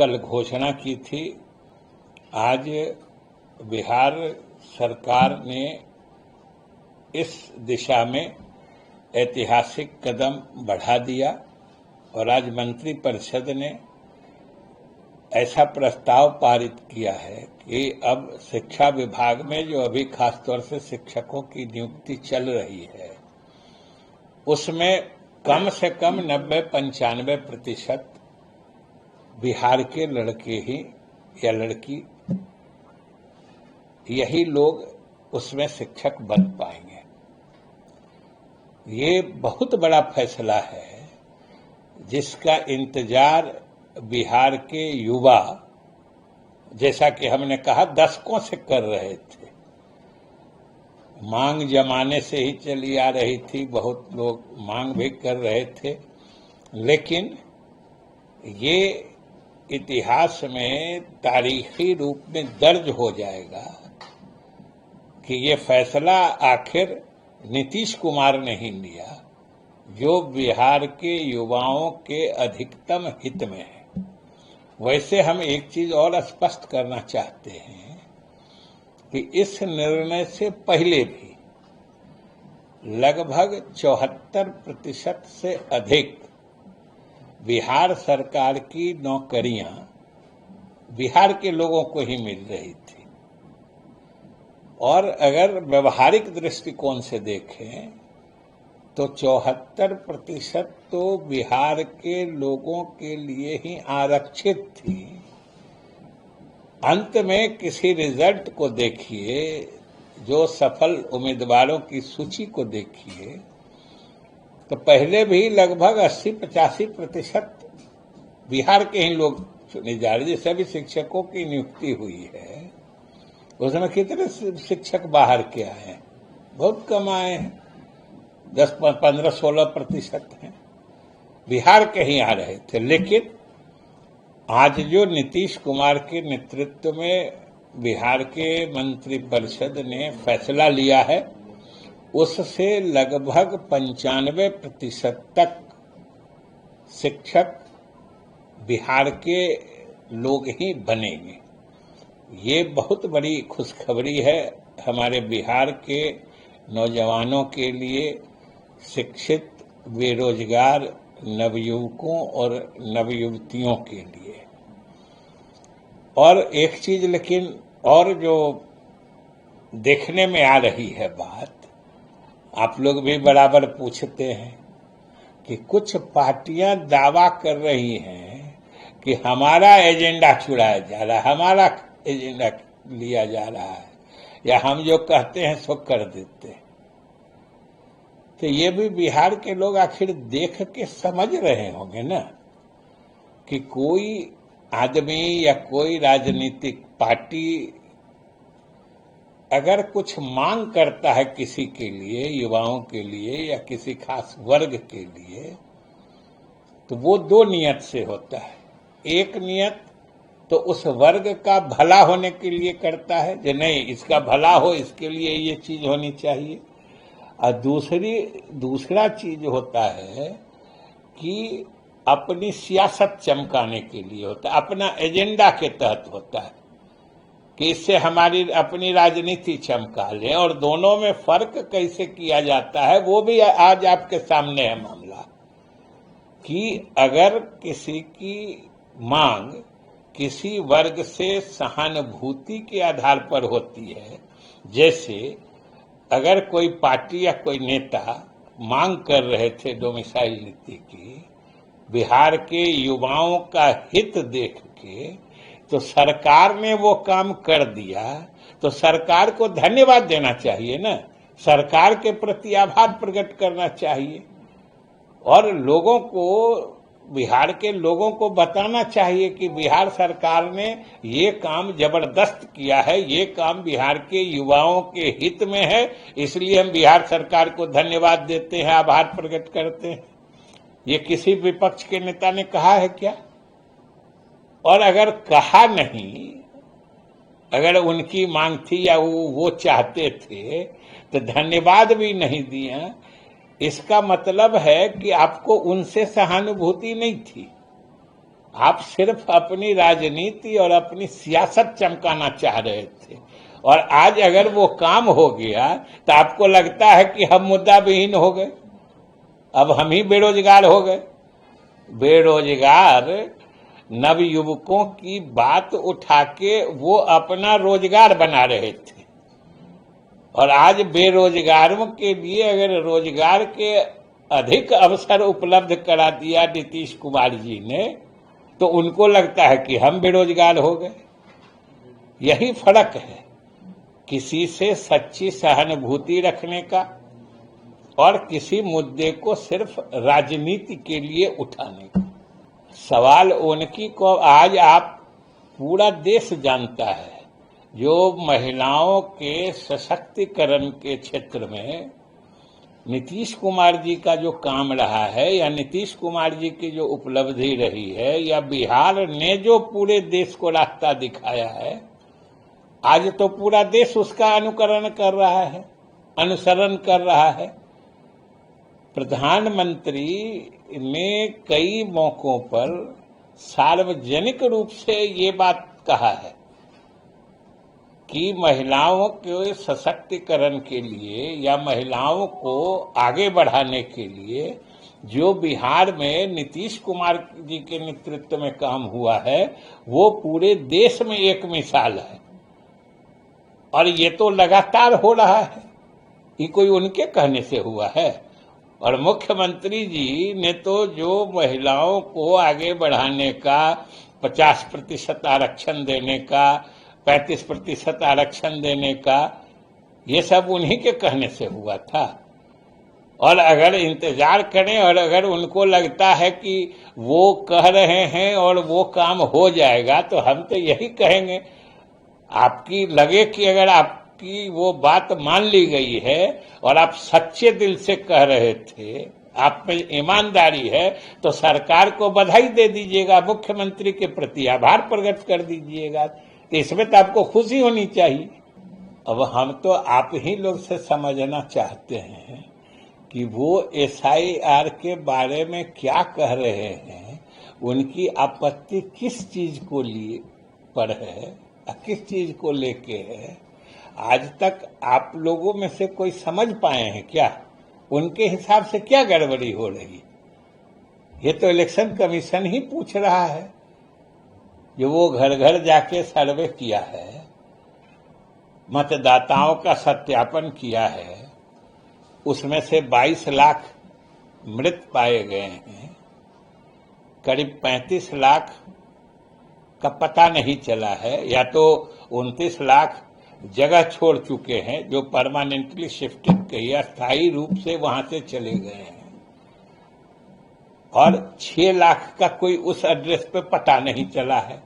कल घोषणा की थी, आज बिहार सरकार ने इस दिशा में ऐतिहासिक कदम बढ़ा दिया और आज मंत्रिपरिषद ने ऐसा प्रस्ताव पारित किया है कि अब शिक्षा विभाग में जो अभी खासतौर से शिक्षकों की नियुक्ति चल रही है, उसमें कम से कम 90-95% बिहार के लड़के ही या लड़की, यही लोग उसमें शिक्षक बन पाएंगे। ये बहुत बड़ा फैसला है जिसका इंतजार बिहार के युवा, जैसा कि हमने कहा, दशकों से कर रहे थे। मांग जमाने से ही चली आ रही थी, बहुत लोग मांग भी कर रहे थे, लेकिन ये इतिहास में तारीखी रूप में दर्ज हो जाएगा कि ये फैसला आखिर नीतीश कुमार ने ही लिया, जो बिहार के युवाओं के अधिकतम हित में है। वैसे हम एक चीज और स्पष्ट करना चाहते हैं कि इस निर्णय से पहले भी लगभग 74% से अधिक बिहार सरकार की नौकरियां बिहार के लोगों को ही मिल रही थी। और अगर व्यवहारिक दृष्टिकोण से देखें तो 74% तो बिहार के लोगों के लिए ही आरक्षित थी। अंत में किसी रिजल्ट को देखिए, जो सफल उम्मीदवारों की सूची को देखिए, तो पहले भी लगभग 80-85% बिहार के ही लोग चुने जा रहे। जैसे अभी शिक्षकों की नियुक्ति हुई है, उसमें कितने शिक्षक बाहर के आए हैं? बहुत कम आए हैं, 10-15-16% हैं, बिहार के ही आ रहे थे। लेकिन आज जो नीतीश कुमार के नेतृत्व में बिहार के मंत्रिपरिषद ने फैसला लिया है, उससे लगभग 95% तक शिक्षक बिहार के लोग ही बनेंगे। ये बहुत बड़ी खुशखबरी है हमारे बिहार के नौजवानों के लिए, शिक्षित बेरोजगार नवयुवकों और नवयुवतियों के लिए। और एक चीज लेकिन और जो देखने में आ रही है बात, आप लोग भी बराबर पूछते हैं कि कुछ पार्टियां दावा कर रही हैं कि हमारा एजेंडा चुराया जा रहा है, हमारा एजेंडा लिया जा रहा है, या हम जो कहते हैं सो कर देते हैं। तो ये भी बिहार के लोग आखिर देख के समझ रहे होंगे ना कि कोई आदमी या कोई राजनीतिक पार्टी अगर कुछ मांग करता है किसी के लिए, युवाओं के लिए या किसी खास वर्ग के लिए, तो वो दो नियत से होता है। एक नियत तो उस वर्ग का भला होने के लिए करता है, जो नहीं इसका भला हो इसके लिए ये चीज होनी चाहिए, और दूसरा चीज होता है कि अपनी सियासत चमकाने के लिए होता है, अपना एजेंडा के तहत होता है कि इससे हमारी अपनी राजनीति चमका ले। और दोनों में फर्क कैसे किया जाता है वो भी आज आपके सामने है मामला, कि अगर किसी की मांग किसी वर्ग से सहानुभूति के आधार पर होती है, जैसे अगर कोई पार्टी या कोई नेता मांग कर रहे थे डोमिसाइल नीति की, बिहार के युवाओं का हित देख के, तो सरकार ने वो काम कर दिया, तो सरकार को धन्यवाद देना चाहिए ना, सरकार के प्रति आभार प्रकट करना चाहिए और लोगों को, बिहार के लोगों को बताना चाहिए कि बिहार सरकार ने ये काम जबरदस्त किया है, ये काम बिहार के युवाओं के हित में है, इसलिए हम बिहार सरकार को धन्यवाद देते हैं, आभार प्रकट करते हैं। ये किसी विपक्ष के नेता ने कहा है क्या? और अगर कहा नहीं, अगर उनकी मांग थी या वो चाहते थे तो धन्यवाद भी नहीं दिया, इसका मतलब है कि आपको उनसे सहानुभूति नहीं थी। आप सिर्फ अपनी राजनीति और अपनी सियासत चमकाना चाह रहे थे, और आज अगर वो काम हो गया तो आपको लगता है कि हम मुद्दा विहीन हो गए, अब हम ही बेरोजगार हो गए। बेरोजगार नवयुवकों की बात उठा के वो अपना रोजगार बना रहे थे, और आज बेरोजगारों के लिए अगर रोजगार के अधिक अवसर उपलब्ध करा दिया नीतीश कुमार जी ने, तो उनको लगता है कि हम बेरोजगार हो गए। यही फर्क है किसी से सच्ची सहानुभूति रखने का और किसी मुद्दे को सिर्फ राजनीति के लिए उठाने का। सवाल उनकी को आज आप पूरा देश जानता है, जो महिलाओं के सशक्तिकरण के क्षेत्र में नीतीश कुमार जी का जो काम रहा है, या नीतीश कुमार जी की जो उपलब्धि रही है, या बिहार ने जो पूरे देश को रास्ता दिखाया है, आज तो पूरा देश उसका अनुकरण कर रहा है, अनुसरण कर रहा है। प्रधानमंत्री ने कई मौकों पर सार्वजनिक रूप से ये बात कहा है कि महिलाओं के सशक्तिकरण के लिए या महिलाओं को आगे बढ़ाने के लिए जो बिहार में नीतीश कुमार जी के नेतृत्व में काम हुआ है, वो पूरे देश में एक मिसाल है, और ये तो लगातार हो रहा है। ये कोई उनके कहने से हुआ है? और मुख्यमंत्री जी ने तो जो महिलाओं को आगे बढ़ाने का 50% आरक्षण देने का, 35% आरक्षण देने का, ये सब उन्हीं के कहने से हुआ था। और अगर इंतजार करें और अगर उनको लगता है कि वो कह रहे हैं और वो काम हो जाएगा, तो हम तो यही कहेंगे, आपकी लगे कि अगर आपकी वो बात मान ली गई है और आप सच्चे दिल से कह रहे थे, आप में ईमानदारी है, तो सरकार को बधाई दे दीजिएगा, मुख्यमंत्री के प्रति आभार प्रकट कर दीजिएगा। तो इसमें तो आपको खुशी होनी चाहिए। अब हम तो आप ही लोग से समझना चाहते हैं कि वो SIR के बारे में क्या कह रहे हैं, उनकी आपत्ति किस चीज को लिए पर है, किस चीज को लेके है। आज तक आप लोगों में से कोई समझ पाए हैं क्या उनके हिसाब से क्या गड़बड़ी हो रही? ये तो इलेक्शन कमीशन ही पूछ रहा है, जो वो घर घर जाके सर्वे किया है, मतदाताओं का सत्यापन किया है, उसमें से 22 लाख मृत पाए गए हैं, करीब 35 लाख का पता नहीं चला है, या तो 29 लाख जगह छोड़ चुके हैं, जो परमानेंटली शिफ्टेड कही अस्थायी रूप से वहां से चले गए हैं, और 6 लाख का कोई उस एड्रेस पे पता नहीं चला है।